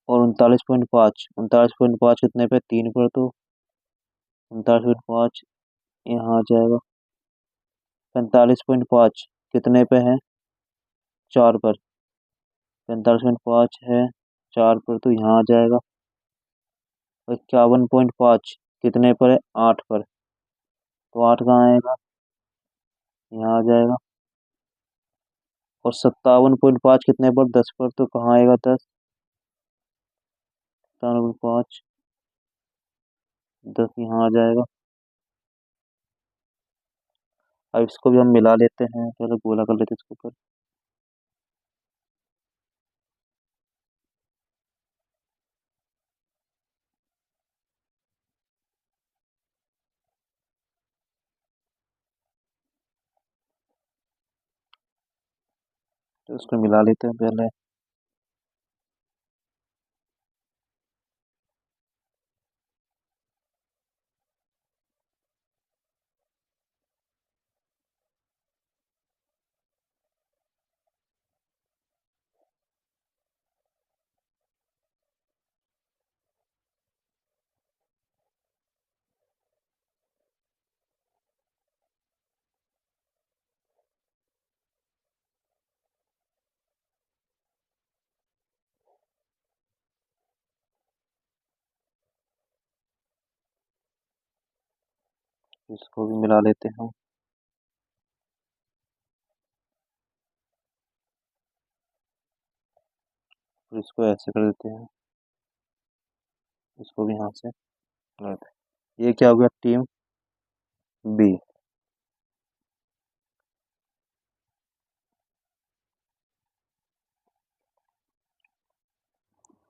और 39.5 कितने पे, 3 पर, तो 39.5 यहाँ आ जाएगा। 45.5 कितने पे है, 4 पर, 45.5 है 4 पर, तो यहाँ आ जाएगा। और 51.5 कितने पर है, 8 पर, तो 8 कहाँ आएगा, यहाँ आ जाएगा। और 57.5 कितने पर, 10 पर, तो कहाँ आएगा 10, 57.5, 10 यहाँ आ जाएगा। अब इसको भी हम मिला लेते हैं, पहले गोला कर लेते हैं इसके ऊपर। तो इसको मिला लेते हैं पहले। इसको भी मिला लेते हैं। फिर इसको ऐसे कर देते हैं, इसको भी यहाँ से मिला देते हैं। ये क्या हो गया, टीम बी।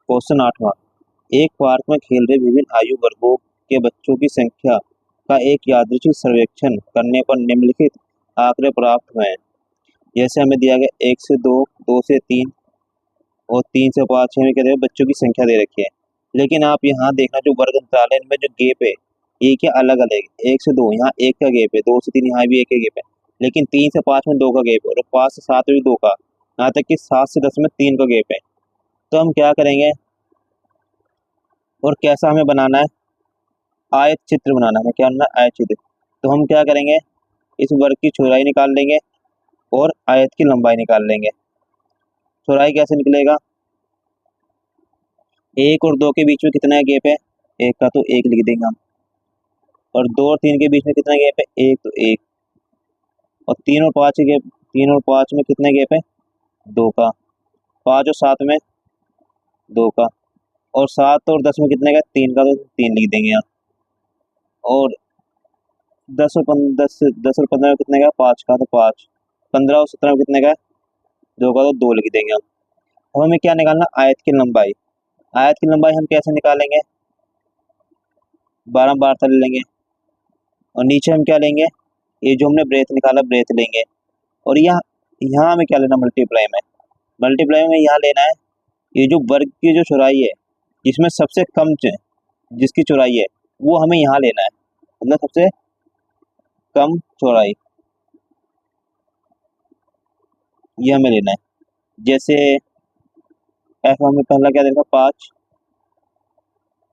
क्वेश्चन 8वां, एक पार्क में खेल रहे विभिन्न आयु वर्गों के बच्चों की संख्या का एक यादृच्छिक सर्वेक्षण करने पर निम्नलिखित आंकड़े प्राप्त हुए हैं। जैसे हमें दिया गया 1 से 2, 2 से 3 और 3 से 5 हमें क्या दे बच्चों की संख्या दे रखी है। लेकिन आप यहाँ देखना जो वर्ग अंतराल है इनमें जो गेप है ये क्या अलग अलग है। 1 से 2 यहाँ 1 का गेप है, 2 से 3 यहाँ भी 1 का गेप है, लेकिन 3 से 5 में 2 का गेप है और 5 से 7 में भी 2 का, यहाँ तक कि 7 से 10 में 3 का गेप है। तो हम क्या करेंगे और कैसा हमें बनाना है, आयत चित्र बनाना है। क्या बनाना है, आयत चित्र। तो हम क्या करेंगे, इस वर्ग की चौड़ाई निकाल लेंगे और आयत की लंबाई निकाल लेंगे। चौड़ाई कैसे निकलेगा, 1 और 2 के बीच में कितना गैप है, 1 का, तो 1 लिख देंगे हम। और 2 और 3 के बीच में कितना गैप है, 1, तो 1। और 3 और 5 के गैप, 3 और 5 में कितना गैप है, 2 का। 5 और 7 में 2 का। और 7 और 10 में कितने का, 3 का, तो 3 लिख देंगे यहाँ। और 10 और 15 में कितने का, 5 का, तो 5। 15 और 17 में कितने का, 2 का, तो 2 लिख देंगे हम। अब हमें क्या निकालना, आयत की लंबाई। आयत की लंबाई हम कैसे निकालेंगे, 12 बार ले लेंगे और नीचे हम क्या लेंगे, ये जो हमने ब्रेथ निकाला ब्रेथ लेंगे। और यहाँ यहाँ हमें क्या लेना, मल्टीप्लाई में। मल्टीप्लाई में यहाँ लेना है ये जो वर्ग की जो चौड़ाई है जिसमें सबसे कम जिसकी चौड़ाई है वो हमें यहाँ लेना है, मतलब सबसे कम चौड़ाई ये हमें लेना है। जैसे एफ हमें पहला क्या देखा, 5।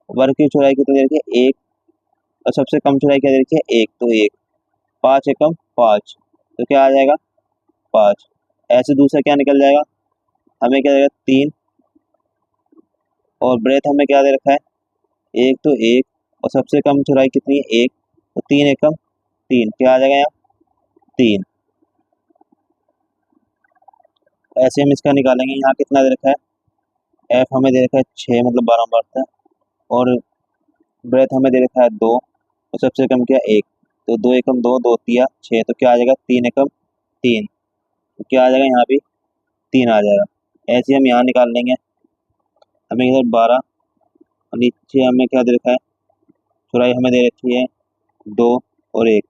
वर्ग की चौड़ाई कितनी दे रखी है, 1। और सबसे कम चौड़ाई क्या दे रखी है, 1, तो 1। 5 एकम 5, तो क्या आ जाएगा, 5। ऐसे दूसरा क्या निकल जाएगा, हमें क्या देगा, 3। और ब्रेथ हमें क्या दे रखा है, 1, तो 1। और सबसे कम चौड़ाई कितनी है, 1, तो 3 एकम 3, क्या आ जाएगा यहाँ, 3। ऐसे हम इसका निकालेंगे, यहाँ कितना दे रखा है, एफ हमें दे रखा है 6, मतलब 12 बढ़ता है। और ब्रेथ हमें दे रखा है 2 और सबसे कम क्या, 1। तो 2 एकम 2, 2 तिया 6, तो क्या आ जाएगा, 3 एकम 3, तो क्या आ जाएगा, यहाँ भी 3 आ जाएगा। ऐसे हम यहाँ निकाल लेंगे, हमें इधर 12 और नीचे हमें क्या दे रखा है, चौड़ाई हमें दे रखी है 2 और 1,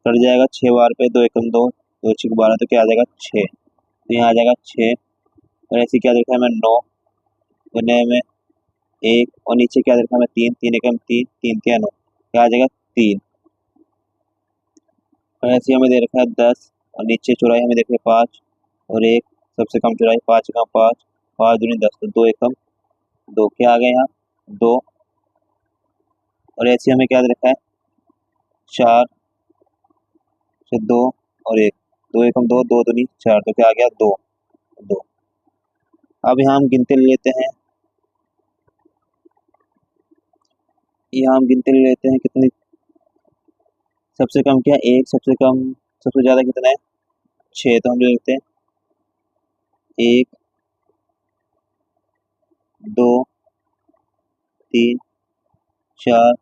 कट जाएगा 6 बार पे, 2 एकम 2, 2 6 12, तो क्या आ जाएगा 6, तो यहाँ आ जाएगा 6। और ऐसे क्या देखा है हमें 9 और 9 में 1 और नीचे क्या देखा हमें 3, 3 एकम 3, 3 तिया 9, क्या आ जाएगा 3। और ऐसे हमें दे रखा है 10 और नीचे चौड़ाई हमें देख रही है 5 और 1, सबसे कम चौड़ाई 5 एकम 5, 5 दूनी 10, तो 2 एकम 2, क्या आ गया यहाँ 2। और ऐसे हमें क्या दे रखा है 4 से 2 और 1, 2 एकम 2, 2 दूनी 4, तो क्या आ गया 2, 2। अब यहाँ हम गिनते ले लेते हैं, यहाँ हम गिनते ले लेते हैं कितनी, सबसे कम क्या है 1, सबसे कम, सबसे ज़्यादा कितना है 6, तो हम ले लेते हैं 1, 2, 3, 4,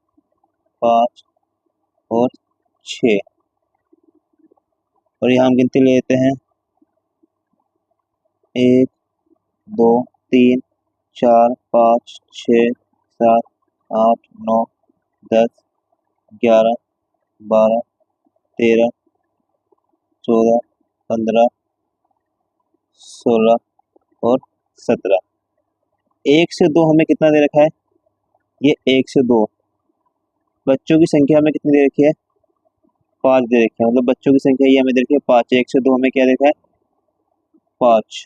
5 और 6। और यहाँ हम गिनते ले लेते हैं 1, 2, 3, 4, 5, 6, 7, 8, 9, 10, 11, 12, 13, 14, 15, 16 और 17। 1 से 2 हमें कितना दे रखा है, ये 1 से 2 बच्चों की संख्या हमें कितनी दे रखी है, 5 दे रखी है, मतलब बच्चों की संख्या ये हमें दे रखी है 5। 1 से 2 हमें क्या देखा है, 5,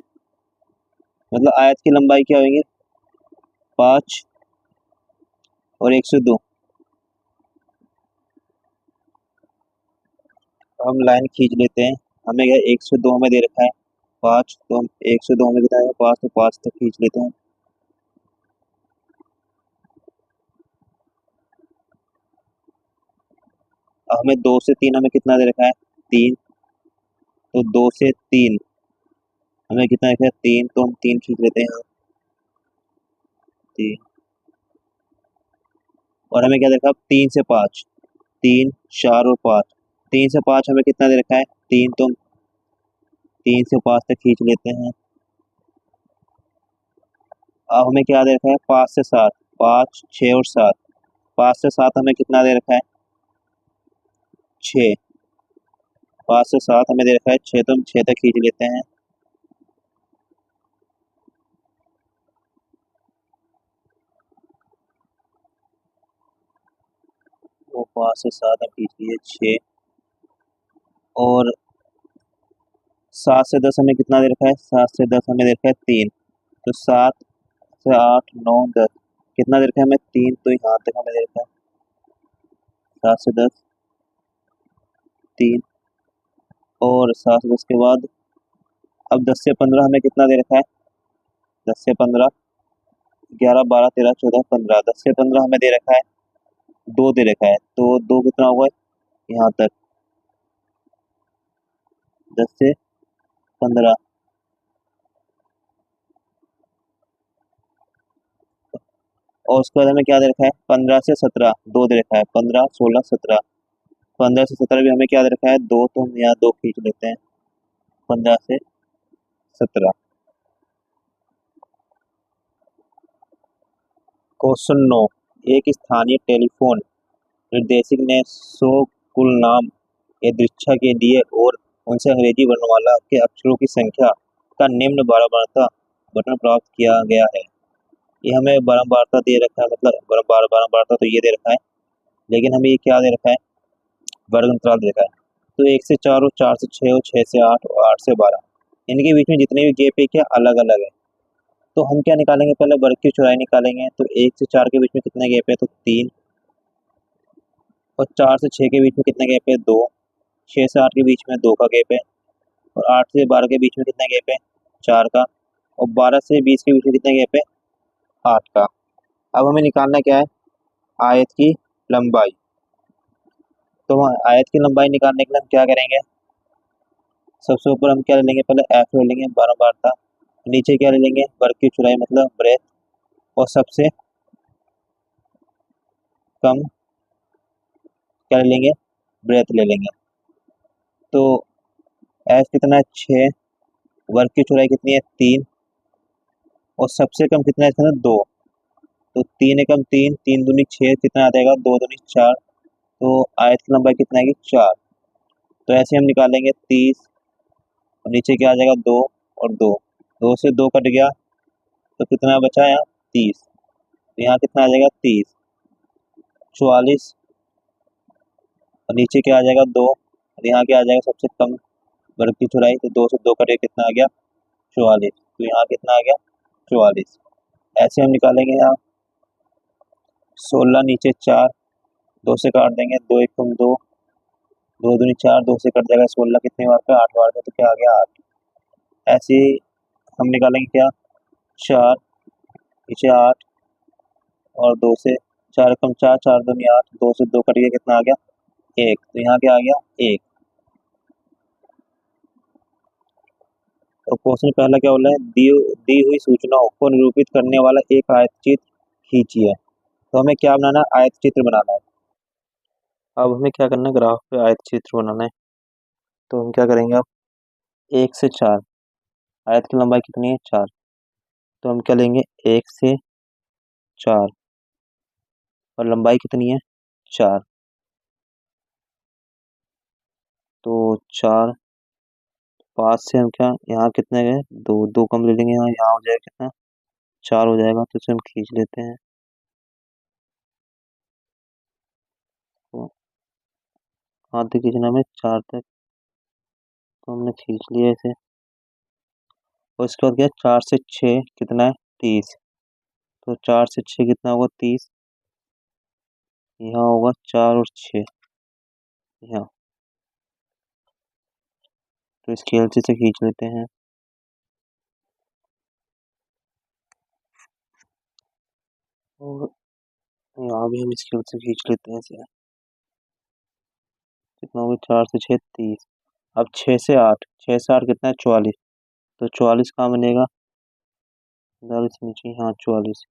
मतलब आयत की लंबाई क्या होगी, 5 और 1 से 2। हम लाइन खींच लेते हैं, हमें क्या 1 से 2 हमें दे रखा है 5, तो हम 1 से 2 हमें कितना है 5, तो 5 तक खींच लेते हैं। अब हमें 2 से 3 हमें कितना दे रखा है, 3, तो 2 से 3 हमें कितना देखा है, 3, तो हम 3 खींच लेते हैं यहाँ, 3। और हमें क्या देखा, 3 से 5 तीन, चार और पाँच। तीन से पाँच हमें कितना दे रखा है? तीन, तो तीन से पाँच तक खींच लेते हैं। अब हमें क्या दे रखा है? पाँच से सात। पाँच, छः और सात। पाँच से सात हमें कितना दे रखा है? छः। पाँच से सात हमें दे रखा है छः, तो हम छः तक खींच लेते हैं। वो पाँच से सात हम खींच लिए छः। और सात से दस हमें कितना दे रखा है? सात से दस हमें दे रखा है तीन। तो सात से आठ, नौ, दस। कितना दे रखा है हमें? तीन, तो यहाँ तक हमें दे रखा है। सात से दस, तीन। और सात से दस के बाद अब दस से पंद्रह हमें कितना दे रखा है? दस से पंद्रह, ग्यारह, बारह, तेरह, चौदह, पंद्रह। दस से पंद्रह हमें दे रखा है दो, दे रखा है। तो दो कितना होगा यहाँ तक? दस से पंद्रह। और उसके बाद हमें क्या दे रखा है? पंद्रह से सत्रह दो दे रखा है। पंद्रह, सोलह, सत्रह। पंद्रह से सत्रह भी हमें क्या दे रखा है? दो, तो हम यहाँ दो खींच लेते हैं। पंद्रह से सत्रह। क्वेश्चन 9। एक स्थानीय टेलीफोन निर्देशक ने 100 कुल नाम यादृच्छा के दिए और उनसे अंग्रेजी वर्णमाला के अक्षरों की संख्या का निम्न बारंबारता वर्णन प्राप्त किया गया है। ये हमें बारंबारता दे रखा है, मतलब बारंबारता तो ये दे रखा है, लेकिन हमें ये क्या दे रखा है? वर्ग अंतराल दे रखा है। तो एक से चार और चार से छः और छः से आठ और आठ से बारह, इनके बीच में जितने भी गैप है क्या अलग अलग है। तो हम क्या निकालेंगे? पहले वर्ग की चौड़ाई निकालेंगे। तो एक से चार के बीच में कितना गैप है? तो तीन। और चार से छः के बीच में कितना गैप है? दो। छः से आठ के बीच में दो का गैप है। और आठ से बारह के बीच में कितना गैप है? चार का। और बारह से बीस के बीच में कितना गैप है? आठ का। अब हमें निकालना क्या है? आयत की लंबाई। तो वहाँ आयत की लंबाई निकालने के लिए हम क्या करेंगे? सबसे ऊपर हम क्या ले लेंगे? पहले एफ ले लेंगे, बारंबारता। नीचे क्या ले लेंगे? वर्ग की चौड़ाई, मतलब ब्रेथ। और सबसे कम क्या ले लेंगे? ब्रेथ ले लेंगे। तो एफ कितना है? छः। वर्ग की चौड़ाई कितनी है? तीन। और सबसे कम कितना है इसके अंदर? दो। तो तीन एकम तीन, तीन दूनी छः, कितना आ जाएगा? दो दूनी चार। तो आयत की लंबाई कितना आएगी? चार। तो ऐसे हम निकालेंगे 30। और नीचे क्या आ जाएगा? दो और दो। दो से दो कट गया, तो कितना बचा यहाँ? 30। तो यहाँ कितना आ जाएगा? 30। 44। और नीचे क्या आ जाएगा? दो। और यहाँ क्या आ जाएगा? सबसे कम वर्ग की चौड़ाई। तो दो से दो कटे, कितना आ गया? 44। तो यहाँ कितना आ गया? 44। ऐसे हम निकालेंगे यहाँ 16, नीचे चार, दो से काट देंगे। दो एकम दो, दो दूनी चार, दो से कट जाएगा 16, कितने बार पे? 8 बार पे। तो क्या आ गया? 8। ऐसे ही हम निकालेंगे क्या? चार, नीचे आठ, और दो से चार कम चार, चार दूनी आठ, दो से दो कट गया, कितना आ गया? एक। तो यहाँ क्या आ गया? एक। तो क्वेश्चन पहला क्या बोला है? दी हुई सूचनाओं को निरूपित करने वाला एक आयतचित्र खींचिए। तो हमें क्या बनाना है? आयतचित्र बनाना है। अब हमें क्या करना है? ग्राफ पे आयतचित्र बनाना है। तो हम क्या करेंगे? अब एक से चार, आयत की लंबाई कितनी है? चार। तो हम क्या लेंगे? एक से चार, और लंबाई कितनी है? चार। तो चार, पाँच से हम क्या यहाँ कितने गए? दो, दो कम ले लेंगे, यहाँ यहाँ हो जाएगा कितना? चार हो जाएगा। तो इसे हम खींच लेते हैं। तो कहाँ तक खींचना हमें? चार तक। तो हमने खींच लिया इसे। और इसके बाद क्या? चार से छः कितना है? 30। तो चार से छः कितना होगा? 30। यहाँ होगा चार और छः यहाँ। तो इसकी एलसी से खींच लेते हैं। और यहाँ भी हम इसकी एलसी खींच लेते हैं इसे। कितना होगा? चार से छः 30। अब छः से आठ, छः से आठ कितना है? 44। तो 44 कहाँ बनेगा? 40 नीचे, हाँ 44।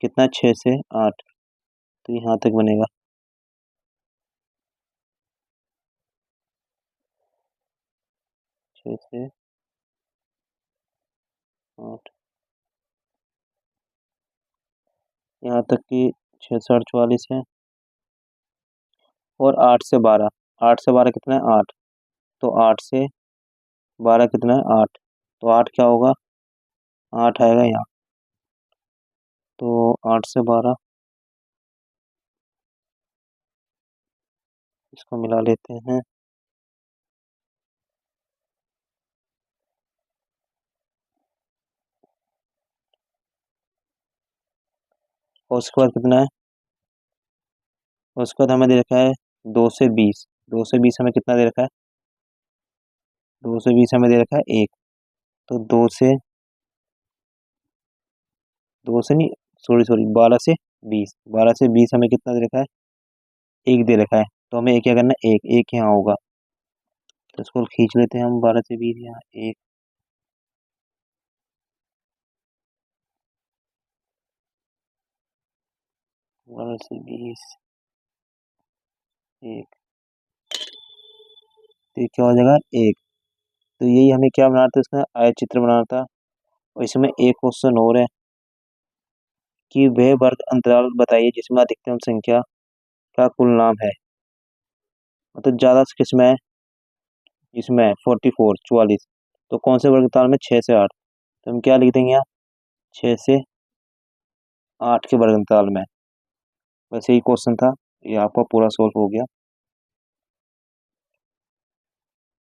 कितना? छः से आठ। तो यहाँ तक बनेगा। 6 से 8, यहाँ तक कि 6 से 8 44 है। और 8 से 12, 8 से 12 कितना है 8, तो 8 से 12 कितना है 8, तो 8 क्या होगा, 8 आएगा यहाँ, तो 8 से 12 इसको मिला लेते हैं। और उसके बाद कितना है, और उसके बाद हमें दे रखा है 2 से 20, 2 से 20 हमें कितना दे रखा है, 2 से 20 हमें दे रखा है 1, तो 2 से नहीं, सॉरी सॉरी, 12 से 20, 12 से 20 हमें कितना दे रखा है, 1 दे रखा है, तो हमें क्या करना है, एक एक यहाँ होगा, तो इसको खींच लेते हैं हम, 12 से 20 यहाँ एक, 12 से 20 एक, तो ये क्या हो जाएगा एक। तो यही हमें क्या बनाना था, इसका आयत चित्र बनाना था। और इसमें एक क्वेश्चन और है कि वह वर्ग अंतराल बताइए जिसमें अधिकतम संख्या का कुल नाम है, मतलब ज्यादा किसमें है, इसमें 44 44, तो कौन से वर्ग अंतराल में, 6 से 8, तो हम क्या लिख देंगे यहाँ, 6 से 8 के वर्ग अंतराल में। वैसे ही क्वेश्चन था, ये आपका पूरा सॉल्व हो गया।